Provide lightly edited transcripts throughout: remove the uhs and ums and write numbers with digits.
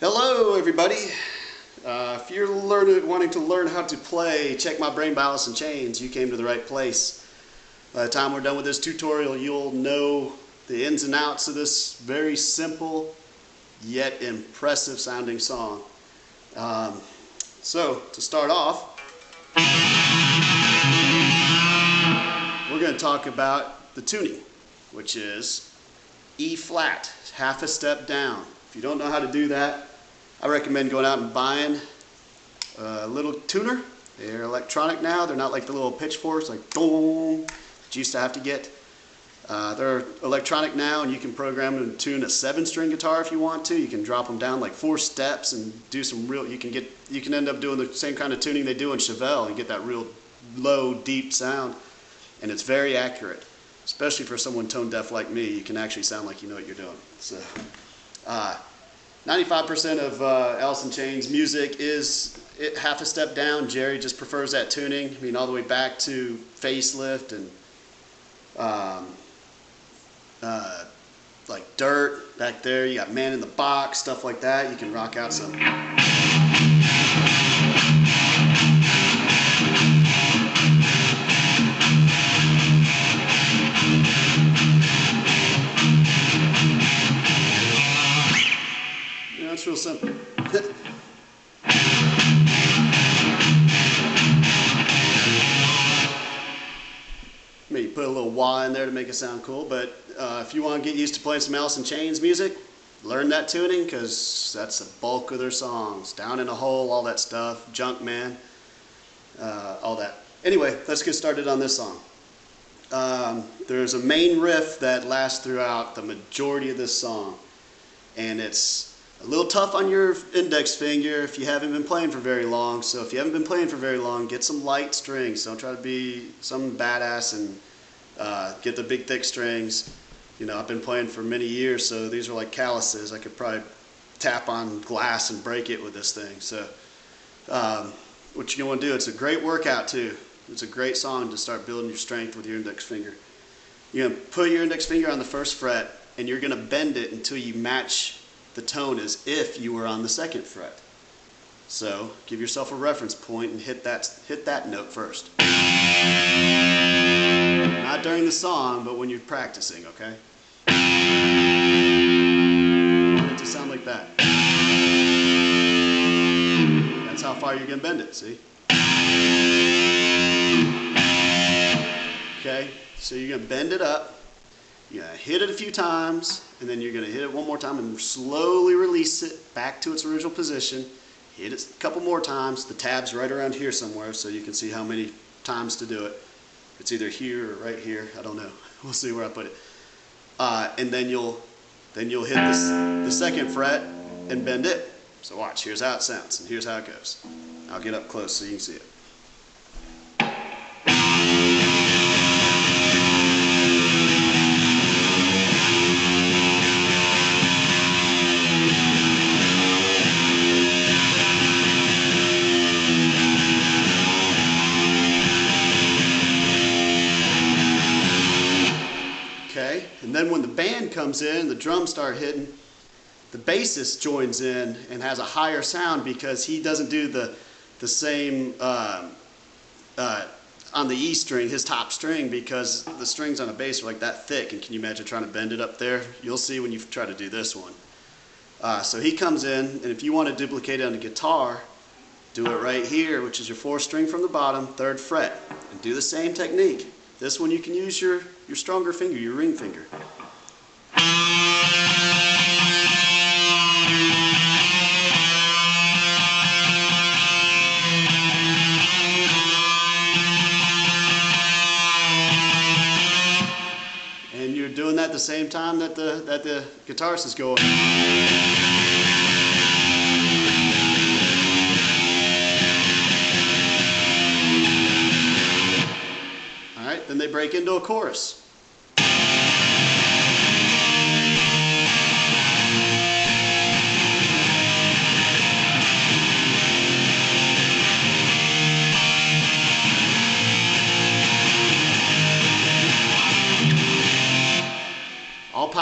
Hello everybody. If you're wanting to learn how to play Check My Brain by Alice in Chains, you came to the right place. By the time we're done with this tutorial, you'll know the ins and outs of this very simple yet impressive sounding song. So to start off, we're going to talk about the tuning, which is E flat, half a step down. If you don't know how to do that, I recommend going out and buying a little tuner. They're electronic now. They're not like the little pitchforks, like boom, that you used to have to get. They're electronic now, and you can program them to tune a 7-string guitar if you want to. You can drop them down like 4 steps and do some real. You can end up doing the same kind of tuning they do in Chevelle and get that real low, deep sound, and it's very accurate. Especially for someone tone deaf like me, you can actually sound like you know what you're doing. So, 95% of Alice in Chains music is half a step down. Jerry just prefers that tuning. I mean, all the way back to Facelift and like Dirt back there. You got Man in the Box, stuff like that. You can rock out some. It's real simple. Maybe put a little wah in there to make it sound cool, but if you want to get used to playing some Alice in Chains music, learn that tuning, because that's the bulk of their songs. Down in a Hole, all that stuff, Junk Man, all that. Anyway, let's get started on this song. There's a main riff that lasts throughout the majority of this song, and it's a little tough on your index finger if you haven't been playing for very long. So if you haven't been playing for very long, get some light strings. Don't try to be some badass and get the big thick strings. You know, I've been playing for many years, so these are like calluses. I could probably tap on glass and break it with this thing. So what you want to do, it's a great workout too. It's a great song to start building your strength with your index finger. You're going to put your index finger on the 1st fret, and you're going to bend it until you match the tone as if you were on the 2nd fret. So give yourself a reference point and hit that note first. Not during the song, but when you're practicing, okay? It to sound like that. That's how far you're going to bend it, see? Okay, so you're going to bend it up. You're going to hit it a few times, and then you're going to hit it one more time and slowly release it back to its original position. Hit it a couple more times. The tab's right around here somewhere, so you can see how many times to do it. It's either here or right here. I don't know. We'll see where I put it. And then you'll hit the 2nd fret and bend it. So watch. Here's how it sounds, and here's how it goes. I'll get up close so you can see it. Okay, and then when the band comes in, the drums start hitting, the bassist joins in and has a higher sound because he doesn't do the same on the E string, his top string, because the strings on a bass are like that thick, and can you imagine trying to bend it up there? You'll see when you try to do this one. So he comes in, and if you want to duplicate it on the guitar, do it right here, which is your 4th string from the bottom, 3rd fret, and do the same technique. This one you can use your stronger finger, your ring finger. And you're doing that at the same time that the guitarist is going. Then they break into a chorus.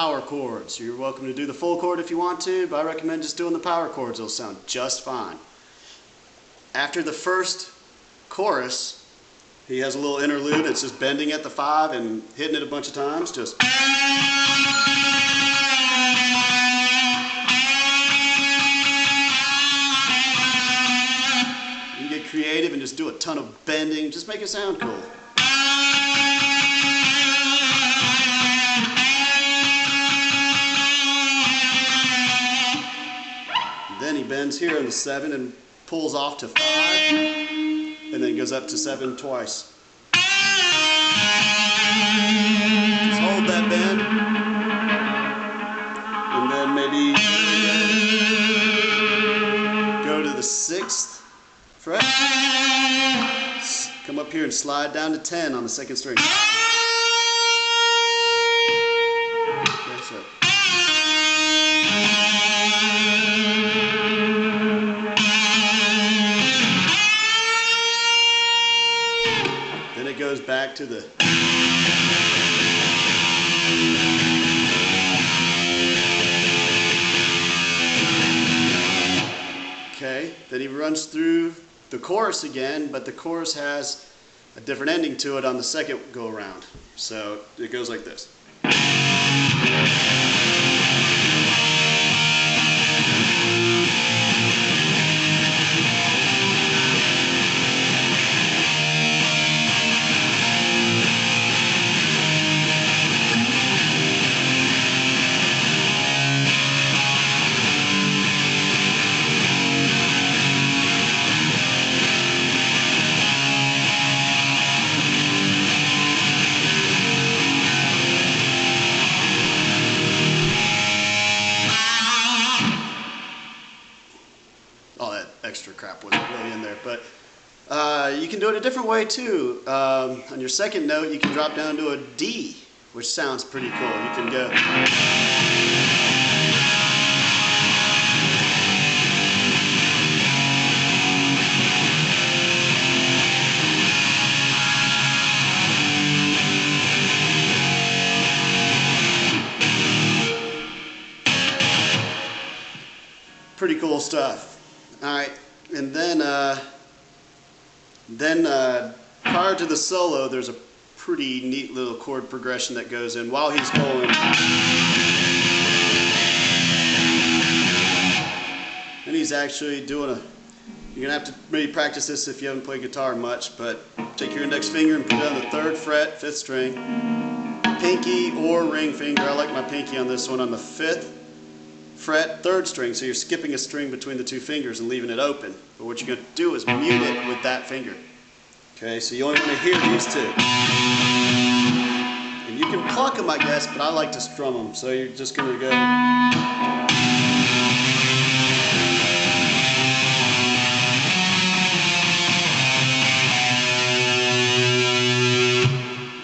power chords. You're welcome to do the full chord if you want to, but I recommend just doing the power chords. It'll sound just fine. After the first chorus, he has a little interlude. It's just bending at the 5 and hitting it a bunch of times. Just. You can get creative and just do a ton of bending. Just make it sound cool. Then he bends here in the 7 and pulls off to 5, and then goes up to 7 twice. Just hold that bend, and then maybe go to the 6th fret, come up here and slide down to 10 on the 2nd string. Okay, so. Then it goes back to the. Okay, then he runs through the chorus again, but the chorus has a different ending to it on the 2nd go around. So it goes like this. Extra crap wasn't really in there, but you can do it a different way too. On your 2nd note, you can drop down to a D, which sounds pretty cool. You can go. Pretty cool stuff. All right, and then prior to the solo, there's a pretty neat little chord progression that goes in while he's going. And he's actually doing a. You're gonna have to maybe practice this if you haven't played guitar much, but take your index finger and put it on the 3rd fret, 5th string, pinky or ring finger. I like my pinky on this one on the 5th. Fret, 3rd string, so you're skipping a string between the 2 fingers and leaving it open. But what you're going to do is mute it with that finger. Okay, so you only want to hear these 2. And you can pluck them, I guess, but I like to strum them. So you're just going to go.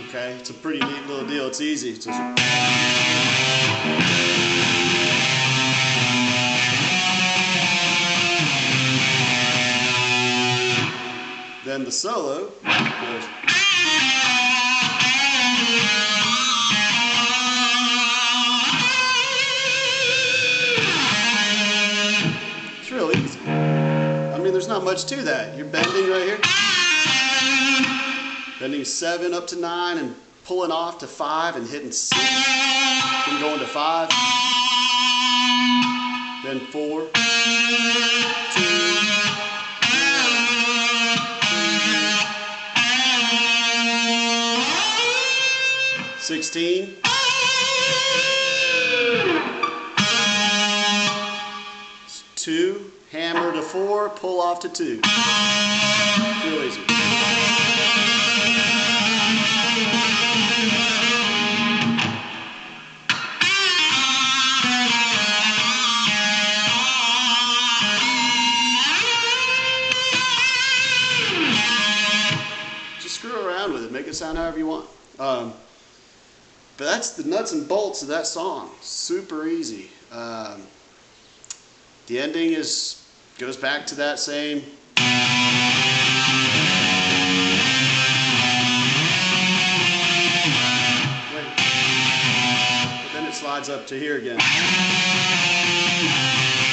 Okay, it's a pretty neat little deal. It's easy. It's just. Then the solo goes. It's real easy. I mean, there's not much to that. You're bending right here. Bending 7 up to 9 and pulling off to 5 and hitting 6. Then going to 5. Then 4. 2. 16. It's 2, hammer to 4, pull off to 2. Real easy. Just screw around with it, make it sound however you want. But that's the nuts and bolts of that song. Super easy. The ending goes back to that same. But then it slides slides up to here again.